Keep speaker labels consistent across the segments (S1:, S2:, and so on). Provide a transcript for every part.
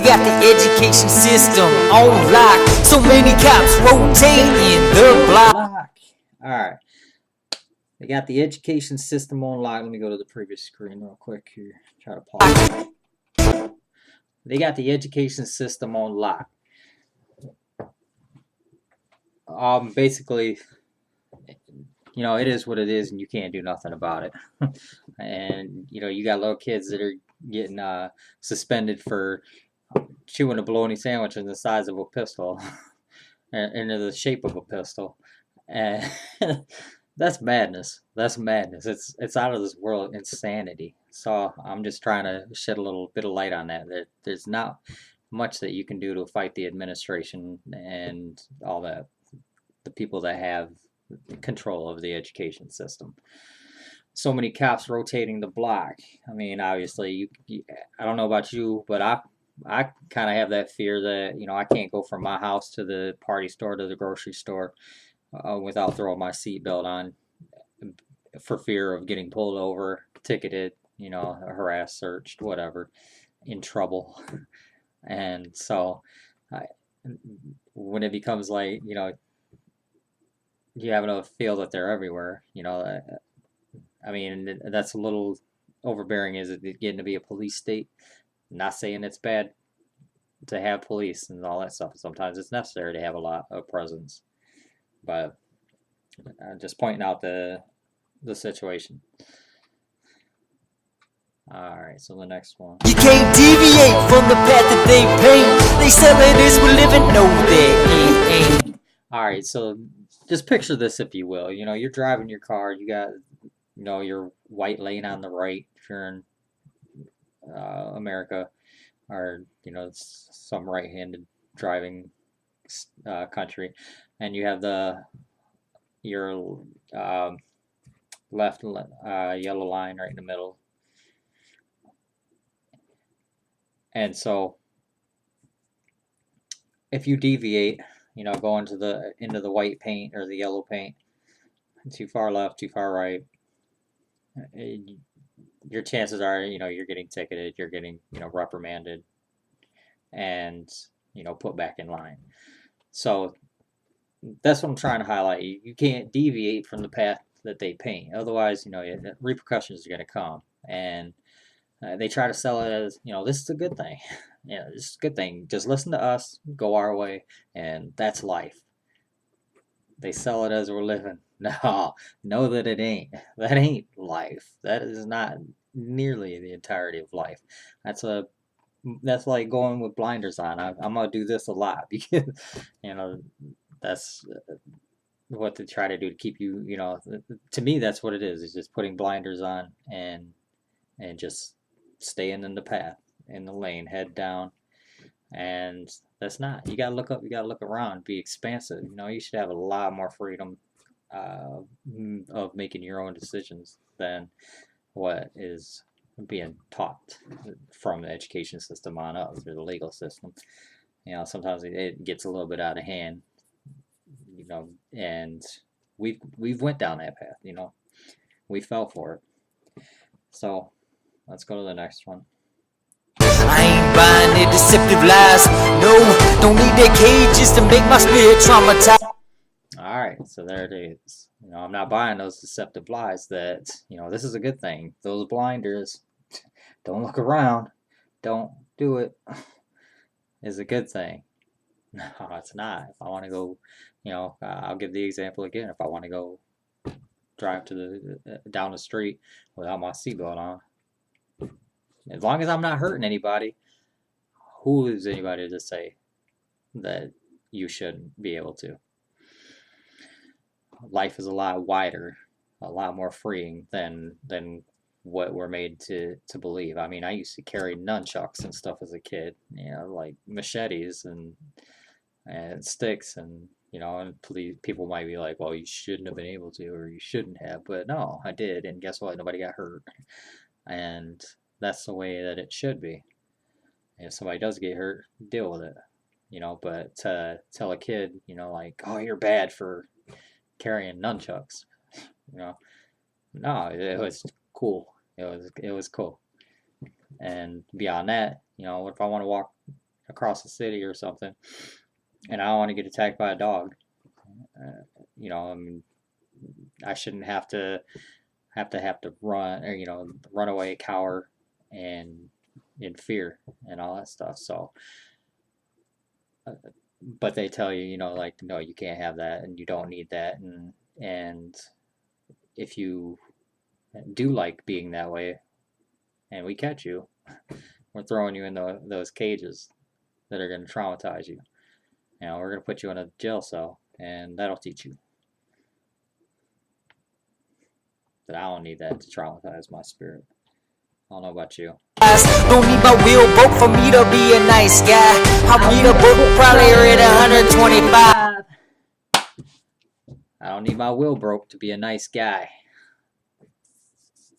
S1: got the education system on lock. So many cops rotating the block.
S2: Alright. They got the education system on lock. Let me go to the previous screen real quick here. Try to pause. They got the education system on lock. Basically, you know, it is what it is, and you can't do nothing about it. And you know, you got little kids that are getting suspended for chewing a bologna sandwich in the size of a pistol, and in the shape of a pistol, and that's madness. That's madness. It's out of this world insanity. So I'm just trying to shed a little bit of light on that. There's not much that you can do to fight the administration and all that, the people that have control of the education system. So many cops rotating the block. I mean, obviously, I don't know about you, but I kind of have that fear that, you know, I can't go from my house to the party store to the grocery store without throwing my seatbelt on for fear of getting pulled over, ticketed, you know, harassed, searched, whatever, in trouble. And so when it becomes like, you know, you have to feel that they're everywhere, you know, I mean, that's a little overbearing. Is it getting to be a police state? Not saying it's bad to have police and all that stuff. Sometimes it's necessary to have a lot of presence, but just pointing out the situation. Alright, so the next one.
S1: You can't deviate from the path that they paint. They sell it as we're living, no they ain't.
S2: Alright, so just picture this, if you will. You know, you're driving your car, you got, you know, your white lane on the right if you're in America, or, you know, some right-handed driving country, and you have your left yellow line right in the middle. And so if you deviate, you know, go into the white paint or the yellow paint, too far left, too far right, your chances are, you know, you're getting ticketed, you're getting, you know, reprimanded, and, you know, put back in line. So that's what I'm trying to highlight. You can't deviate from the path that they paint. Otherwise, you know, repercussions are going to come. And they try to sell it as, you know, this is a good thing. You know, this is a good thing. Just listen to us, go our way, and that's life. They sell it as we're living. No, know that it ain't. That ain't life. That is not nearly the entirety of life. That's like going with blinders on. I'm gonna do this a lot because, you know, that's what they try to do to keep you. You know, to me, that's what it is. It's just putting blinders on and just staying in the path, in the lane, head down. And that's not. You gotta look up. You gotta look around. Be expansive. You know, you should have a lot more freedom of making your own decisions than what is being taught from the education system on up through the legal system. You know, sometimes it gets a little bit out of hand. You know, and we've went down that path. You know, we fell for it. So let's go to the next one.
S1: I ain't buying their deceptive lies. No, don't need their cages to make my spirit traumatized.
S2: Alright, so there it is. You know, I'm not buying those deceptive lies that, you know, this is a good thing. Those blinders, don't look around, don't do it, is a good thing. No, it's not. If I want to go, you know, I'll give the example again. If I want to go drive to down the street without my seatbelt on, as long as I'm not hurting anybody, who is anybody to say that you shouldn't be able to? Life is a lot wider, a lot more freeing than what we're made to believe. I mean, I used to carry nunchucks and stuff as a kid, you know, like machetes and sticks, and you know, and people might be like, well, you shouldn't have been able to, or you shouldn't have, but no, I did, and guess what? Nobody got hurt, and that's the way that it should be. If somebody does get hurt, deal with it, you know. But to tell a kid, you know, like, oh, you're bad for carrying nunchucks, you know, no, it was cool. It was cool. And beyond that, you know, if I want to walk across the city or something, and I don't want to get attacked by a dog. I mean, I shouldn't have to run, or run away, cower, and in fear and all that stuff. So, uh, but they tell you, like, no, you can't have that, and you don't need that, and if you do like being that way, and we catch you, we're throwing you in those cages that are going to traumatize you. We're going to put you in a jail cell, and that'll teach you that I don't need that to traumatize my spirit. I don't know about you.
S1: Don't need my wheel broke for me to be a nice guy. I'll need a book probably at 125.
S2: I don't need my will broke to be a nice guy.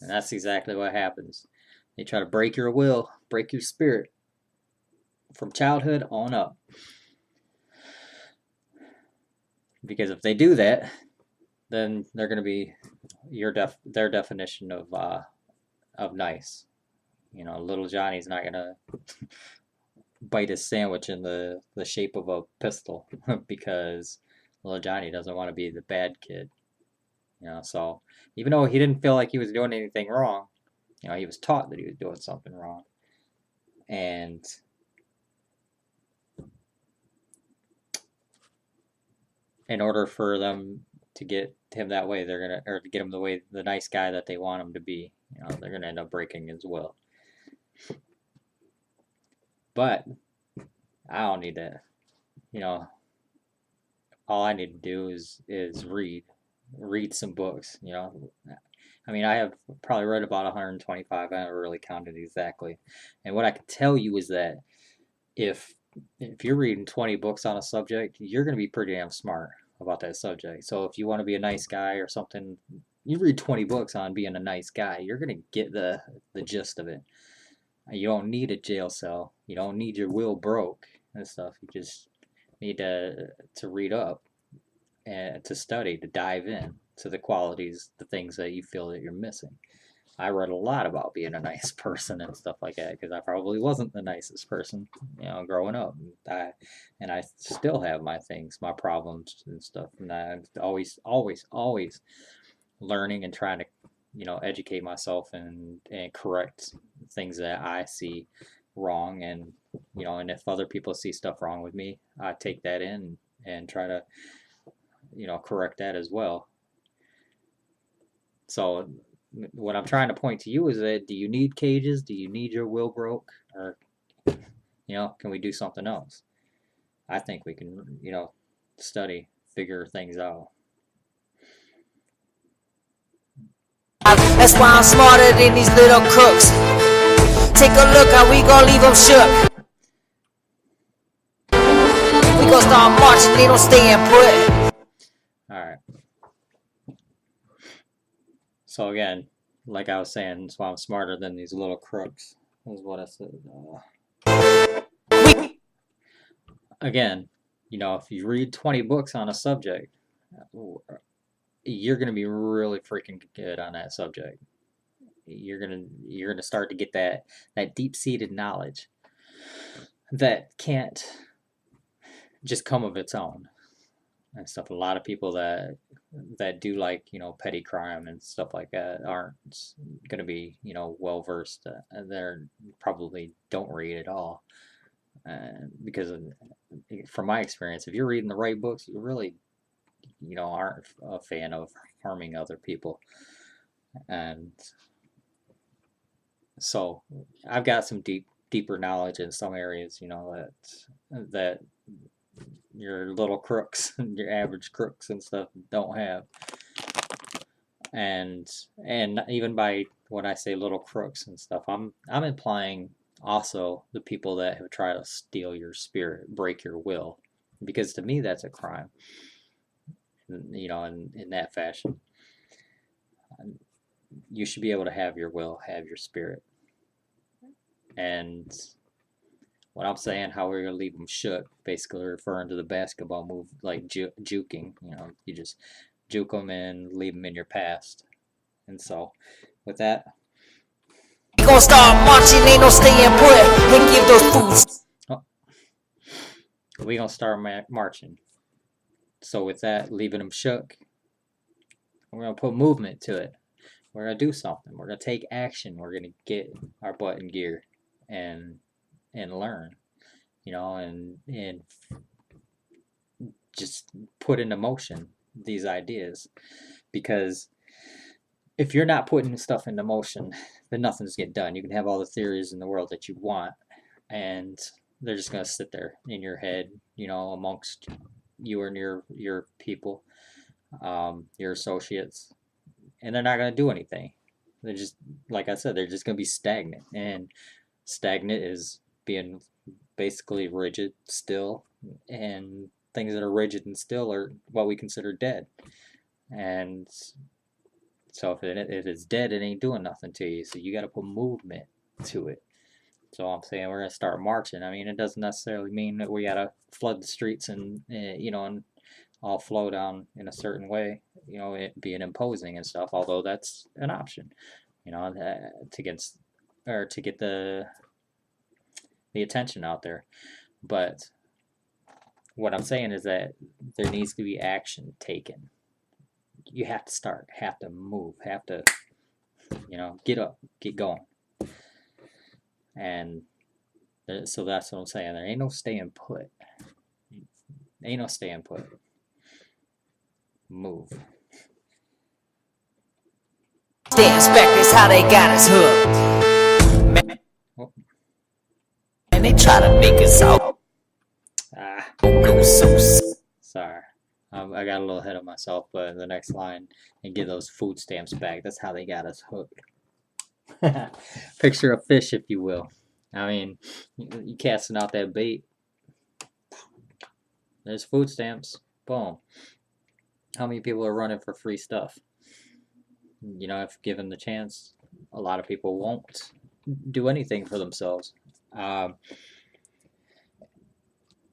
S2: And that's exactly what happens. They try to break your will, break your spirit from childhood on up. Because if they do that, then they're going to be their definition of nice. Little Johnny's not going to bite his sandwich in the shape of a pistol because little Johnny doesn't want to be the bad kid. So even though he didn't feel like he was doing anything wrong, he was taught that he was doing something wrong. And in order for them to get him that way, or to get him the nice guy that they want him to be, they're gonna end up breaking his will. But I don't need that. All I need to do is read some books. I mean, I have probably read about 125. I haven't really counted exactly. And what I can tell you is that if you're reading 20 books on a subject, you're going to be pretty damn smart about that subject. So if you want to be a nice guy or something, you read 20 books on being a nice guy, you're going to get the gist of it. You don't need a jail cell. You don't need your will broke and stuff. You just need to read up and to study, to dive in to the qualities, the things that you feel that you're missing. I read a lot about being a nice person and stuff like that because I probably wasn't the nicest person, growing up. And I still have my things, my problems and stuff. And I'm always learning and trying to, educate myself and correct things that I see wrong. And, and if other people see stuff wrong with me, I take that in and try to, correct that as well. So what I'm trying to point to you is that, do you need cages? Do you need your will broke? Or, can we do something else? I think we can, study, figure things out.
S1: That's why I'm smarter than these little crooks. Take a look how we gon' leave them shook. We gon' start marching, they don't stay in put.
S2: Alright. So again, like I was saying, that's why I'm smarter than these little crooks, is what I said. Again, if you read 20 books on a subject, you're going to be really freaking good on that subject. You're gonna start to get that deep-seated knowledge that can't just come of its own and stuff. A lot of people that do like petty crime and stuff like that aren't going to be well versed. They're probably don't read at all, because from my experience, if you're reading the right books, you really aren't a fan of harming other people. And so I've got some deeper knowledge in some areas, that your little crooks, your average crooks and stuff don't have. And even by when I say little crooks and stuff, I'm implying also the people that have tried to steal your spirit, break your will, because to me that's a crime. In that fashion, you should be able to have your will, have your spirit. And when I'm saying how we're gonna leave them shook, basically referring to the basketball move, like juking. You just juke them and leave them in your past. And so, with that,
S1: We gon' start marching, ain't no staying put. And give those fools.
S2: Oh, we gonna start marching. So with that, leaving them shook, we're gonna put movement to it. We're gonna do something. We're gonna take action. We're gonna get our butt in gear and learn, and just put into motion these ideas. Because if you're not putting stuff into motion, then nothing's getting done. You can have all the theories in the world that you want, and they're just gonna sit there in your head, amongst you and your people, your associates, and they're not gonna do anything. They're just, like I said, they're just gonna be stagnant, and stagnant is being basically rigid, still, and things that are rigid and still are what we consider dead. And so if it's dead, it ain't doing nothing to you. So you got to put movement to it. So I'm saying we're gonna start marching. I mean, it doesn't necessarily mean that we gotta flood the streets and and all flow down in a certain way. It being imposing and stuff. Although that's an option. To get the attention out there. But what I'm saying is that there needs to be action taken. You have to start, have to move, have to, get up, get going. And so that's what I'm saying. There ain't no staying put. Ain't no staying put. Move.
S1: Dance back is how they got us hooked. And they try to make us out. Go so
S2: Sorry. I got a little ahead of myself, but in the next line, and give those food stamps back. That's how they got us hooked. Picture a fish, if you will. I mean, you casting out that bait. There's food stamps. Boom. How many people are running for free stuff? If given the chance, a lot of people won't do anything for themselves.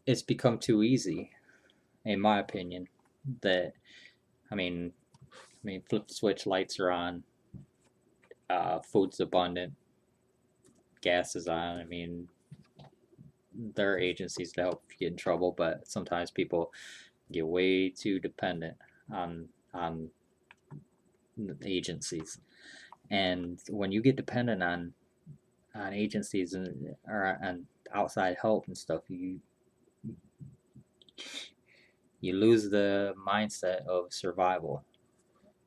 S2: It's become too easy, in my opinion. That I mean, flip the switch, lights are on, food's abundant, gas is on. I mean, there are agencies to help if you get in trouble, but sometimes people get way too dependent on agencies. And when you get dependent on agencies or on outside help and stuff, you lose the mindset of survival,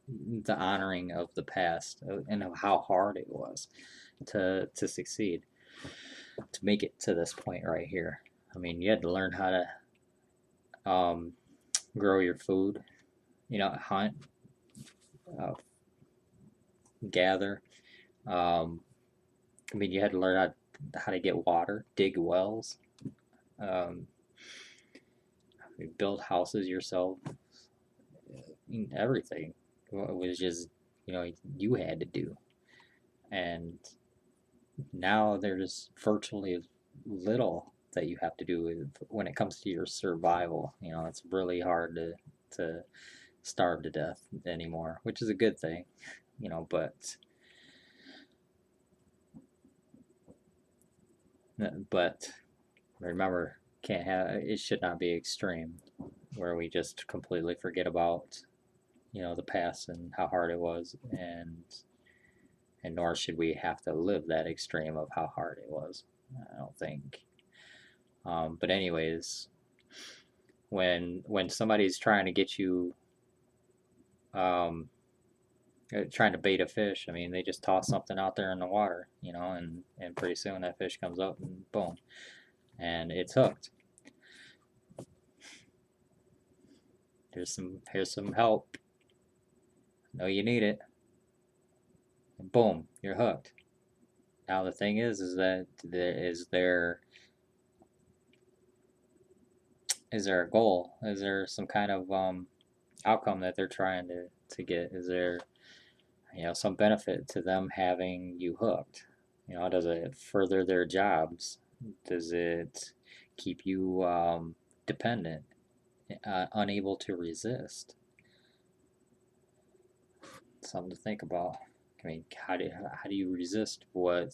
S2: the honoring of the past, and of how hard it was to succeed, to make it to this point right here. I mean, you had to learn how to grow your food, hunt, gather. You had to learn how to get water, dig wells, build houses yourself. Everything was just you had to do. And now there's virtually little that you have to do when it comes to your survival. It's really hard to starve to death anymore, which is a good thing, but remember, it should not be extreme where we just completely forget about the past and how hard it was, and nor should we have to live that extreme of how hard it was. I don't think. But anyways, when somebody's trying to get you, trying to bait a fish, I mean, they just toss something out there in the water, and pretty soon that fish comes up and boom, and it's hooked. Here's some help. Know you need it. And boom, you're hooked. Now the thing is that is there a goal? Is there some kind of outcome that they're trying to get? Is there some benefit to them having you hooked? Does it further their jobs? Does it keep you dependent, unable to resist? Something to think about. I mean, how do you resist what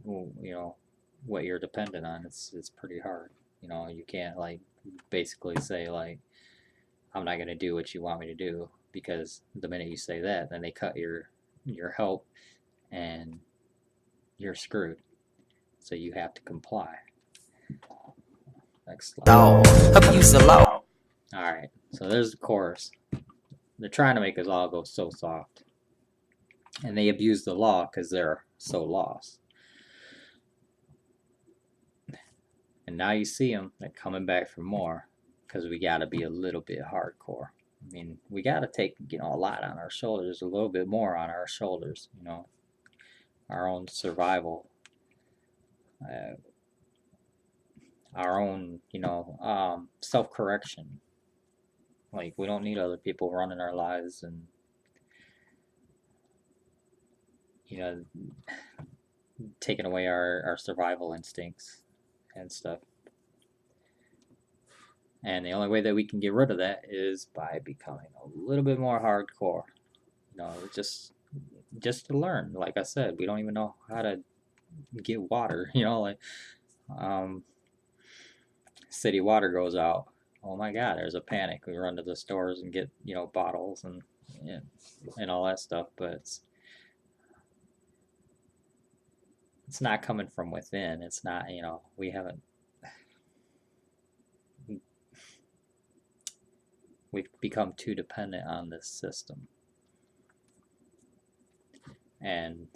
S2: you're dependent on? It's pretty hard. You know, you can't like basically say like, I'm not gonna do what you want me to do, because the minute you say that, then they cut your help and you're screwed. So you have to comply. Next slide.
S1: Law, abuse the law.
S2: Alright, so there's the chorus. They're trying to make us all go so soft. And they abuse the law because they're so lost. And now you see them, they're coming back for more, because we got to be a little bit hardcore. I mean, we got to take, you know, a lot on our shoulders, a little bit more on our shoulders, you know, our own survival, our own, you know, self-correction. Like, we don't need other people running our lives and, you know, taking away our survival instincts and stuff. And the only way that we can get rid of that is by becoming a little bit more hardcore. You know, just to learn. Like I said, we don't even know how to get water. You know, like city water goes out. Oh my God, there's a panic. We run to the stores and get, you know, bottles and all that stuff. But it's not coming from within. It's not, you know, we've become too dependent on this system. And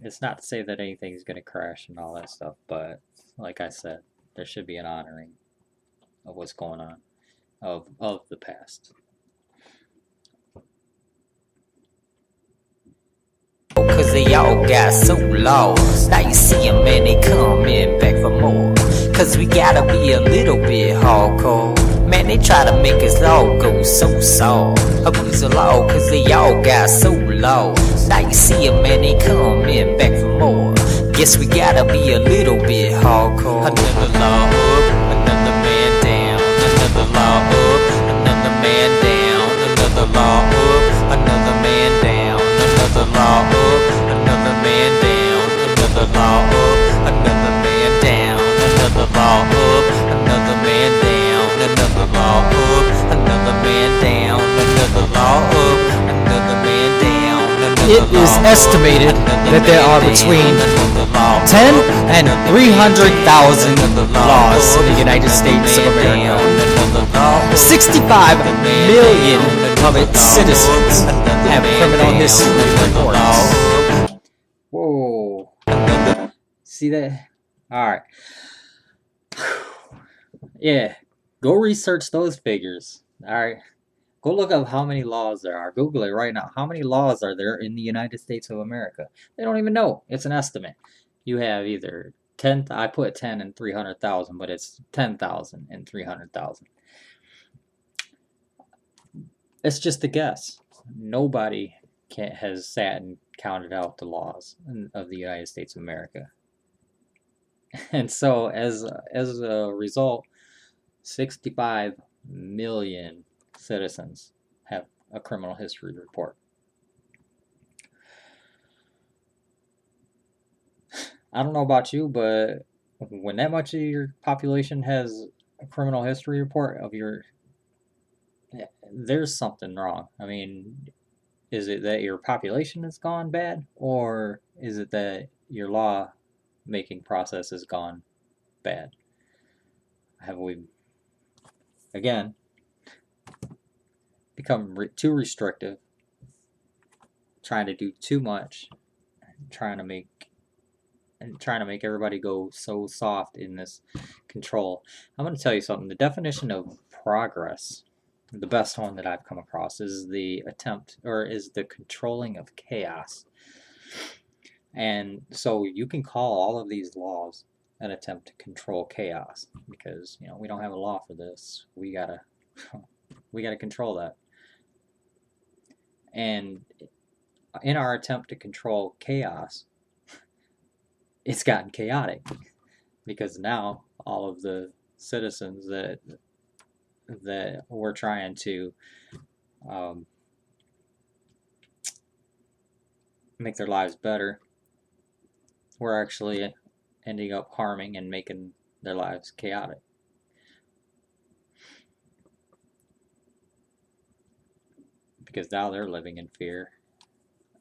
S2: it's not to say that anything's going to crash and all that stuff, but like I said, there should be an honoring of what's going on, of the past.
S1: Cause they all got so lost. Now you see them and they coming back for more. Cause we gotta be a little bit hardcore. Man, they try to make us all go so soft. Abuse the law cause they all got so lost. Now you see them and they coming back for more. Guess we gotta be a little bit hardcore. Another law up, another man down. Another law up, another man down. Another law up, another man down. Another law up, another man down. Another law up, another man down. Another law up, another man down. Another law up, another man down. Another law up, another man down.
S3: It is estimated that there are between 10 and 300,000 laws in the United States of America. 65 million of its citizens have criminal history reports.
S2: Whoa. See that? Alright. Yeah. Go research those figures. Alright. Go look up how many laws there are. Google it right now. How many laws are there in the United States of America? They don't even know. It's an estimate. You have either 10, I put 10 and 300,000, but it's 10,000 and 300,000. It's just a guess. Nobody has sat and counted out the laws of the United States of America. And so as a result, 65 million citizens have a criminal history report. I don't know about you, but when that much of your population has a criminal history report of there's something wrong. I mean, is it that your population has gone bad, or is it that your law making process has gone bad? Have we, again, become too restrictive, trying to do too much, trying to make everybody go so soft in this control? I'm going to tell you something. The definition of progress, the best one that I've come across, is the controlling of chaos. And so you can call all of these laws an attempt to control chaos, because, you know, we don't have a law for this. We gotta control that. And in our attempt to control chaos, it's gotten chaotic, because now all of the citizens that we're trying to make their lives better, we're actually ending up harming and making their lives chaotic. because now they're living in fear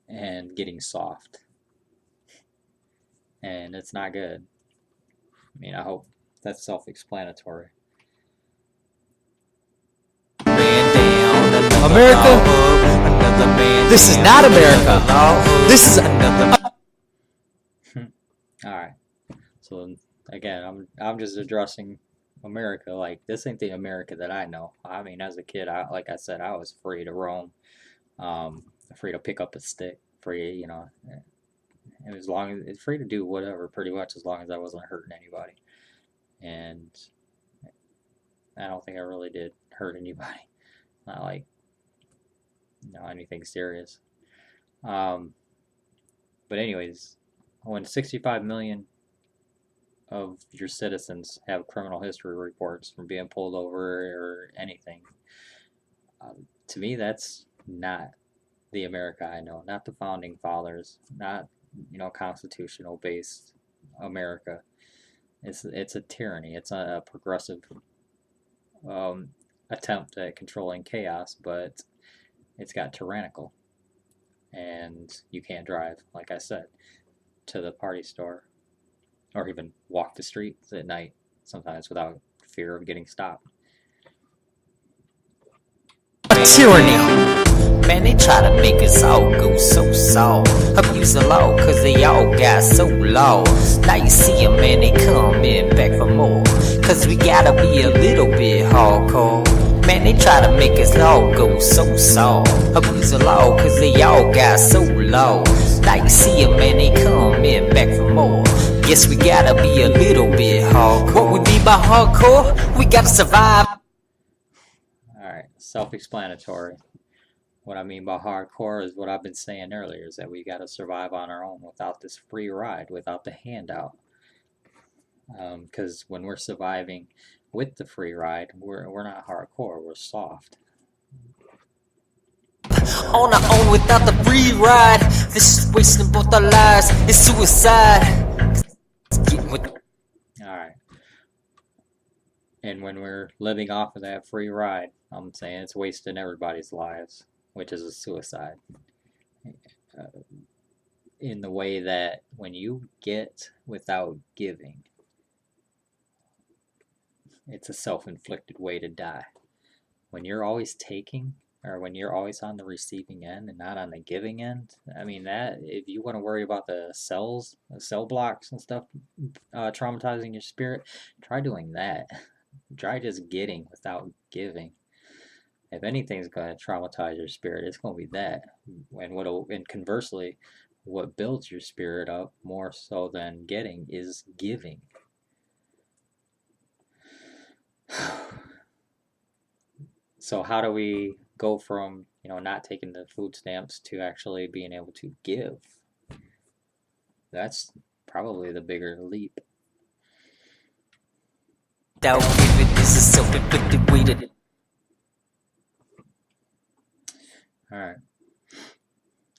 S2: and getting soft, and it's not good. I mean, I hope that's self-explanatory.
S3: America? This is not America. This is
S2: All right. So again, I'm just addressing America. Like, this ain't the America that I know. I mean, as a kid, like I said, I was free to roam, free to pick up a stick, free, you know, and as long as it's free to do whatever, pretty much, as long as I wasn't hurting anybody. And I don't think I really did hurt anybody. Not like, you know, anything serious. But anyways, when 65 million of your citizens have criminal history reports from being pulled over or anything, to me, that's not the America I know. Not the founding fathers. Not, you know, constitutional based America. It's a tyranny. It's a progressive attempt at controlling chaos, but it's got tyrannical. And you can't drive, like I said, to the party store or even walk the streets at night sometimes without fear of getting stopped.
S3: tyranny.
S1: Man, they try to make us all go so soft. Abuse the law, cause they all got so lost. Now you see them, man, they coming back for more. Cause we gotta be a little bit hardcore. Man, they try to make us all go so soft. Abuse the law, cause they all got so lost. Now you see them, man, they coming back for more. Guess we gotta be a little bit hardcore. What we mean by hardcore? We gotta survive.
S2: Alright, self-explanatory. What I mean by hardcore is what I've been saying earlier, is that we got to survive on our own without this free ride, without the handout. Because when we're surviving with the free ride, we're not hardcore, we're soft.
S1: On our own without the free ride. This is wasting both our lives. It's suicide.
S2: Alright. And when we're living off of that free ride, I'm saying it's wasting everybody's lives, which is a suicide. In the way that when you get without giving, it's a self-inflicted way to die. When you're always taking, or when you're always on the receiving end and not on the giving end, I mean, that, if you want to worry about the cells, the cell blocks and stuff traumatizing your spirit, try doing that. Try just getting without giving. If anything's going to traumatize your spirit, it's going to be that. And conversely, what builds your spirit up more so than getting is giving. So how do we go from, you know, not taking the food stamps to actually being able to give? That's probably the bigger leap.
S1: Without giving is a self-inflicted way to.
S2: Alright.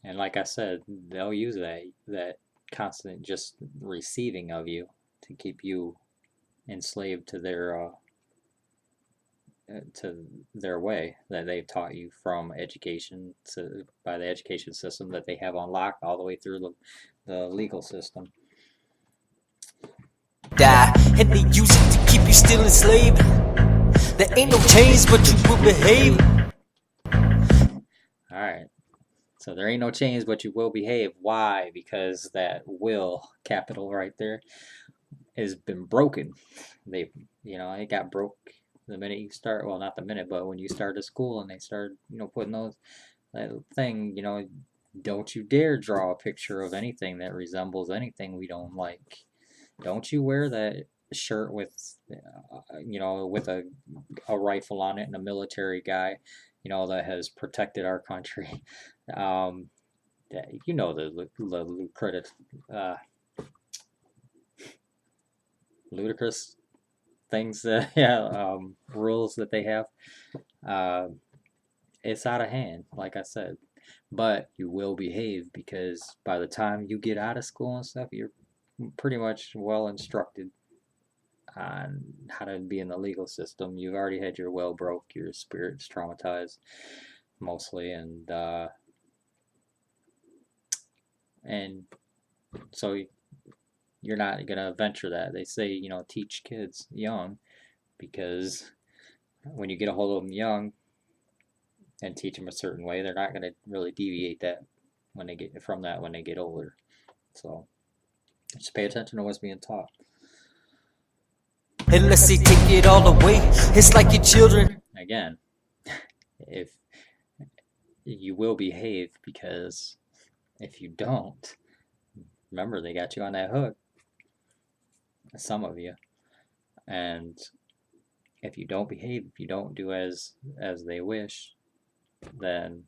S2: And like I said, they'll use that constant just receiving of you to keep you enslaved to their way that they've taught you from education by the education system that they have on lock all the way through the legal system.
S1: Die, and they use it to keep you still enslaved. There ain't no change, but you will behave.
S2: Alright. So there ain't no change, but you will behave. Why? Because that will, capital right there, has been broken. It got broke the minute you start, well, not the minute, but when you started school and they started, you know, putting that thing, you know, don't you dare draw a picture of anything that resembles anything we don't like. Don't you wear that shirt with, you know, with a rifle on it and a military guy, you know, that has protected our country. You know, the ludicrous things that rules that they have. It's out of hand, like I said, but you will behave, because by the time you get out of school and stuff, you're pretty much well instructed on how to be in the legal system. You've already had your well broke, your spirit's traumatized. mostly, and so you're not gonna venture that. They say, you know, teach kids young, because when you get a hold of them young and teach them a certain way, they're not gonna really deviate that when they get from that when they get older. So just pay attention to what's being taught.
S3: Unless they take it all away, it's like your children.
S2: Again, if you will behave, because if you don't, remember they got you on that hook, some of you, and if you don't behave, if you don't do as they wish, then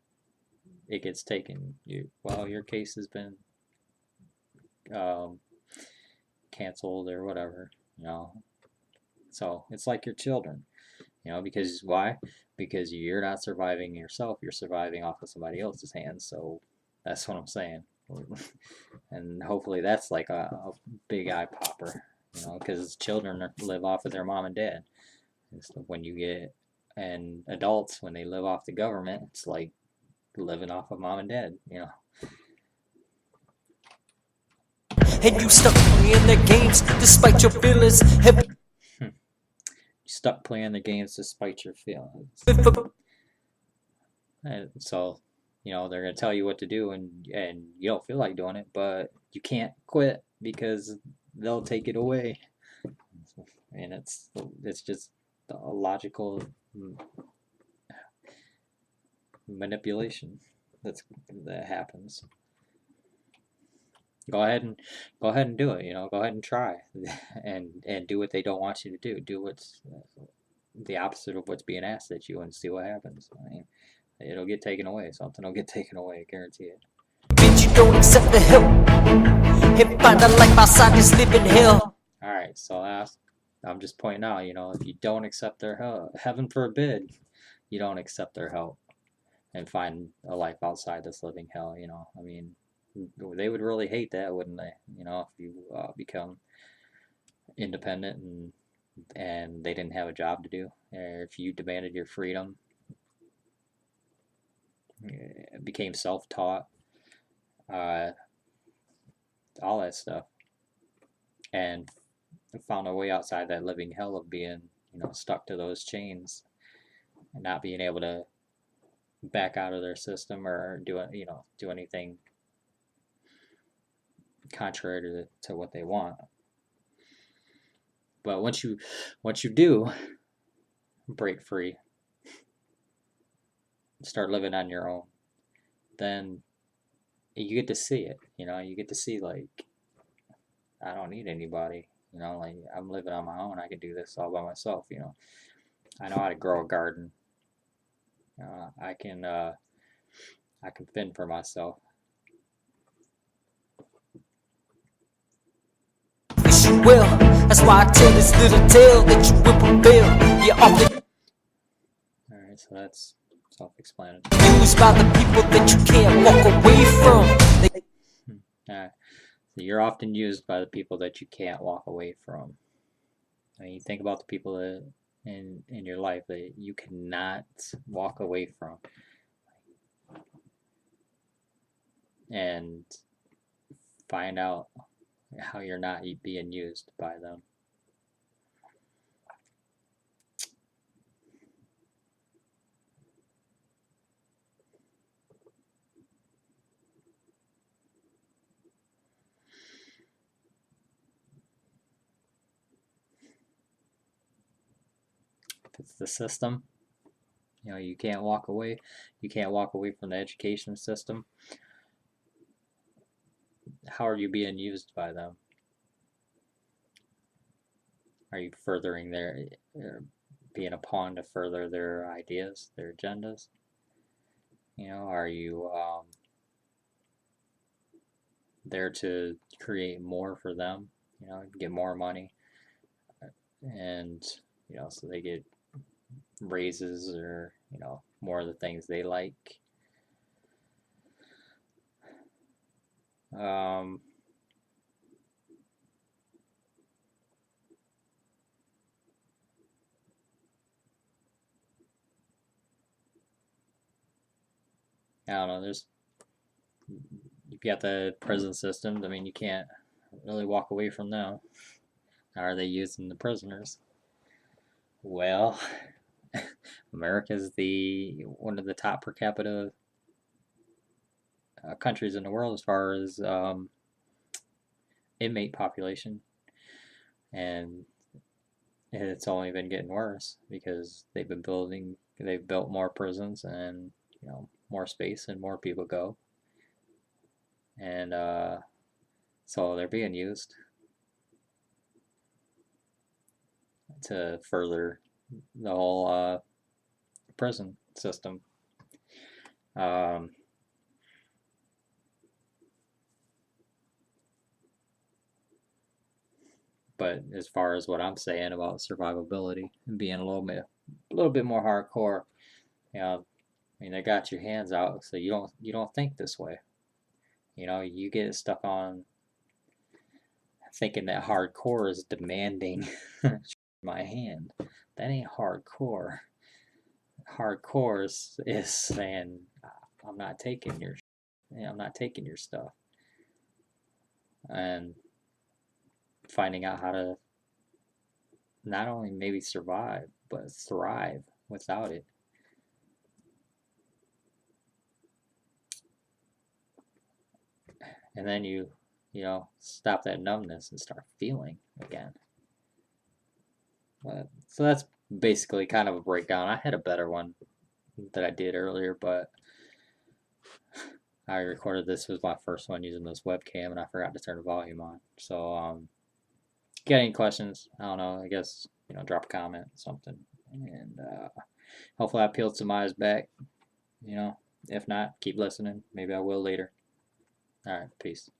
S2: it gets taken. Your case has been um, canceled or whatever, you know. So it's like your children, you know, because why? Because you're not surviving yourself, you're surviving off of somebody else's hands. So that's what I'm saying. And hopefully that's like a big eye popper, you know, because children live off of their mom and dad. So when you get, and adults, when they live off the government, it's like living off of mom and dad, you know.
S3: And you stuck playing the games despite your feelings.
S2: You stuck playing the games despite your feelings. And so, you know, they're gonna tell you what to do, and you don't feel like doing it, but you can't quit because they'll take it away. And it's just a logical manipulation that happens. Go ahead and do it. You know, go ahead and try, and do what they don't want you to do. Do what's the opposite of what's being asked at you, and see what happens. I mean, it'll get taken away. Something will get taken away. I guarantee it.
S3: Bitch, you don't accept the help and find a life outside this living hell.
S2: All right, so I'm just pointing out, you know, if you don't accept their help, heaven forbid, you don't accept their help and find a life outside this living hell. You know, I mean, they would really hate that, wouldn't they? You know, if you become independent and they didn't have a job to do, or if you demanded your freedom, became self-taught, all that stuff, and found a way outside that living hell of being, you know, stuck to those chains and not being able to back out of their system or do anything contrary to what they want. But once you do break free, start living on your own, then you get to see it. You know, you get to see, like, I don't need anybody. You know, like, I'm living on my own. I can do this all by myself. You know, I know how to grow a garden. I can fend for myself.
S3: Wish you well. That's why I tell this little tale that you will prevail. You're often
S2: Alright, so that's self-explanatory.
S3: used by the people that you can't walk away from.
S2: Alright, so you're often used by the people that you can't walk away from. I mean, you think about the people that in your life that you cannot walk away from, and find out how you're not being used by them. If it's the system, you know, you can't walk away. You can't walk away from the education system. How are you being used by them? Are you furthering being a pawn to further their ideas, their agendas? You know, are you there to create more for them? You know, get more money, and, you know, so they get raises, or, you know, more of the things they like. I don't know. You've got the prison system. I mean, you can't really walk away from them. How are they using the prisoners? Well, America's one of the top per capita countries in the world as far as inmate population, and it's only been getting worse because they've built more prisons, and more space and more people go, and so they're being used to further the whole prison system. But as far as what I'm saying about survivability and being a little bit more hardcore, I mean, they got your hands out, so you don't think this way. You get stuck on thinking that hardcore is demanding my hand. That ain't hardcore. Hardcore is saying, I'm not taking I'm not taking your stuff, and finding out how to not only maybe survive but thrive without it. And then you stop that numbness and start feeling again. So that's basically kind of a breakdown. I had a better one that I did earlier, but I recorded this was my first one using this webcam, and I forgot to turn the volume on. So get any questions? I don't know. I guess drop a comment, something, and hopefully I peeled some eyes back. If not, keep listening. Maybe I will later. All right, peace.